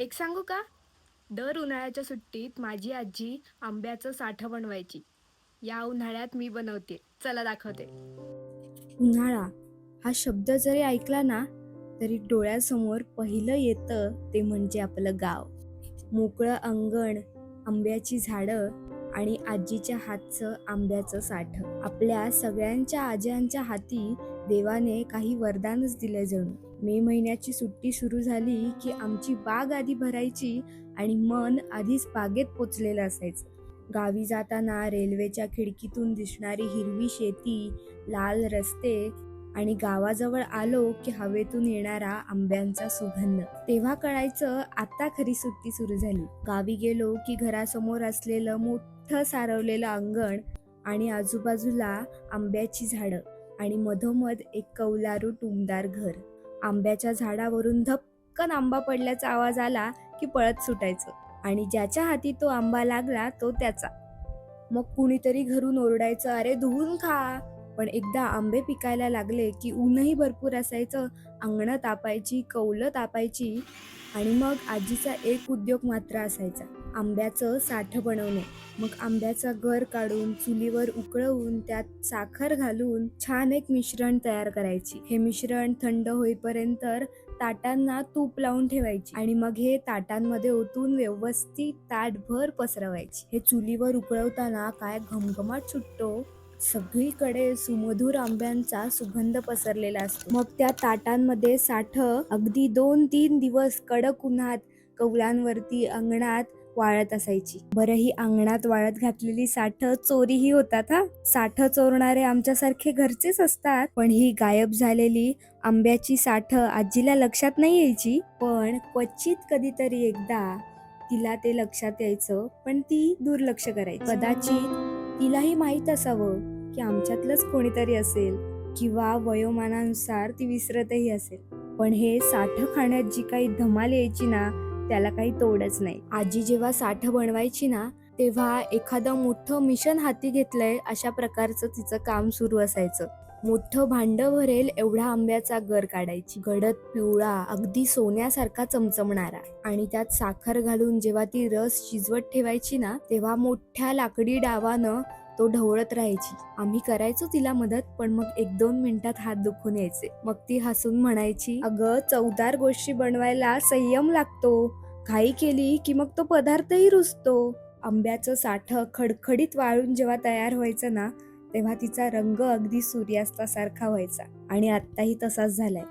एक सांगू का? दर उन्हाळ्याच्या सुट्टीत माझी आजी आंब्याचं साठं बनवायची. या उन्हाळ्यात मी बनवते. चला दाखवते. उन्हाळा हा शब्द जरी ऐकला ना तरी डोळ्यासमोर पहिलं येतं ते म्हणजे आपलं गाव. मोकळं अंगण, आंब्याची झाडं आणि आजीच्या हातचं आंब्याचं साठं. आपल्या सगळ्यांच्या आज्यांच्या हाती देवाने काही वरदानच दिले जणू. मे महिन्याची सुट्टी सुरू झाली की आमची बाग आधी भरायची आणि मन आधीच बागेत पोचलेलं असायचं. गावी जाताना रेल्वेच्या खिडकीतून दिसणारी हिरवी शेती, लाल रस्ते आणि गावाजवळ आलो की हवेतून येणारा आंब्यांचा सुगंध. तेव्हा कळायचं आता खरी सुट्टी सुरू झाली. गावी गेलो की घरासमोर असलेलं मोठं सारवलेलं अंगण आणि आजूबाजूला आंब्याची झाडं आणि मधोमध एक कौलारू टुमदार घर. आंब्याच्या झाडावरून धपकन आंबा पडल्याचा आवाज आला की पळत सुटायचं आणि ज्याच्या हाती तो आंबा लागला तो त्याचा. मग कुणीतरी घरून ओरडायचं, अरे धुवून खा. पण एकदा आंबे पिकायला लागले की ऊनही भरपूर असायचं, अंगणं तापायची, कौलं तापायची आणि मग आजीचा एक उद्योग मात्र असायचा, आंब्याचं साठं बनवणे. मग आंब्याचा गर काढून चुलीवर उकळवून त्यात साखर घालून छान एक मिश्रण तयार करायची. हे मिश्रण थंड होईपर्यंत ताटांना तूप लावून ठेवायची आणि मग हे ताटांमध्ये ओतून व्यवस्थित ताटभर पसरवायची. हे चुलीवर उकळवताना काय घमघमाट सुटतो. सगळीकडे सुमधुर आंब्यांचा सुगंध पसरलेला असतो. मग त्या ताटांमध्ये साठं अगदी 2-3 दिवस कडक उन्हात कौलांवरती अंगणात वाळत असायची. बरं, ही अंगणात वाळत घातलेली साठं चोरीही होतात हा. साठं चोरणारे आमच्यासारखे घरचेच असतात. पण ही गायब झालेली आंब्याची साठं आजीला लक्षात नाही यायची. पण क्वचित कधीतरी एकदा तिला ते लक्षात यायचं, पण ती दुर्लक्ष करायची. कदाचित तिलाही माहीत असावं की आमच्यातलंच कोणीतरी असेल किंवा वयोमानानुसार ती विसरतही असेल. पण हे साठं खाण्यात जी काही धमाल यायची ना त्याला काही तोडच नाही. आजी जेव्हा साठं बनवायची ना तेव्हा एखादं मोठं मिशन हाती घेतलंय अशा प्रकारचं तिचं काम सुरू असायचं. मोठं भांड भरेल एवढा आंब्याचा गर काढायची, गडद पिवळा अगदी सोन्यासारखा चमचमणारा, आणि त्यात साखर घालून जेव्हा ती रस शिजवत ठेवायची ना तेव्हा मोठ्या लाकडी डावानं तो ढवळत राहायची. आम्ही करायचो तिला मदत, पण मग 1-2 मिनिटात हात दुखून यायचे. मग ती हसून म्हणायची, अगं चवदार गोष्टी बनवायला संयम लागतो, घाई केली की मग तो पदार्थही रुसतो. आंब्याचं साठं खडखडीत वाळून जेव्हा तयार व्हायचं ना तेव्हा तिचा रंग अगदी सूर्यास्तासारखा व्हायचा आणि आत्ताही तसाच झालाय.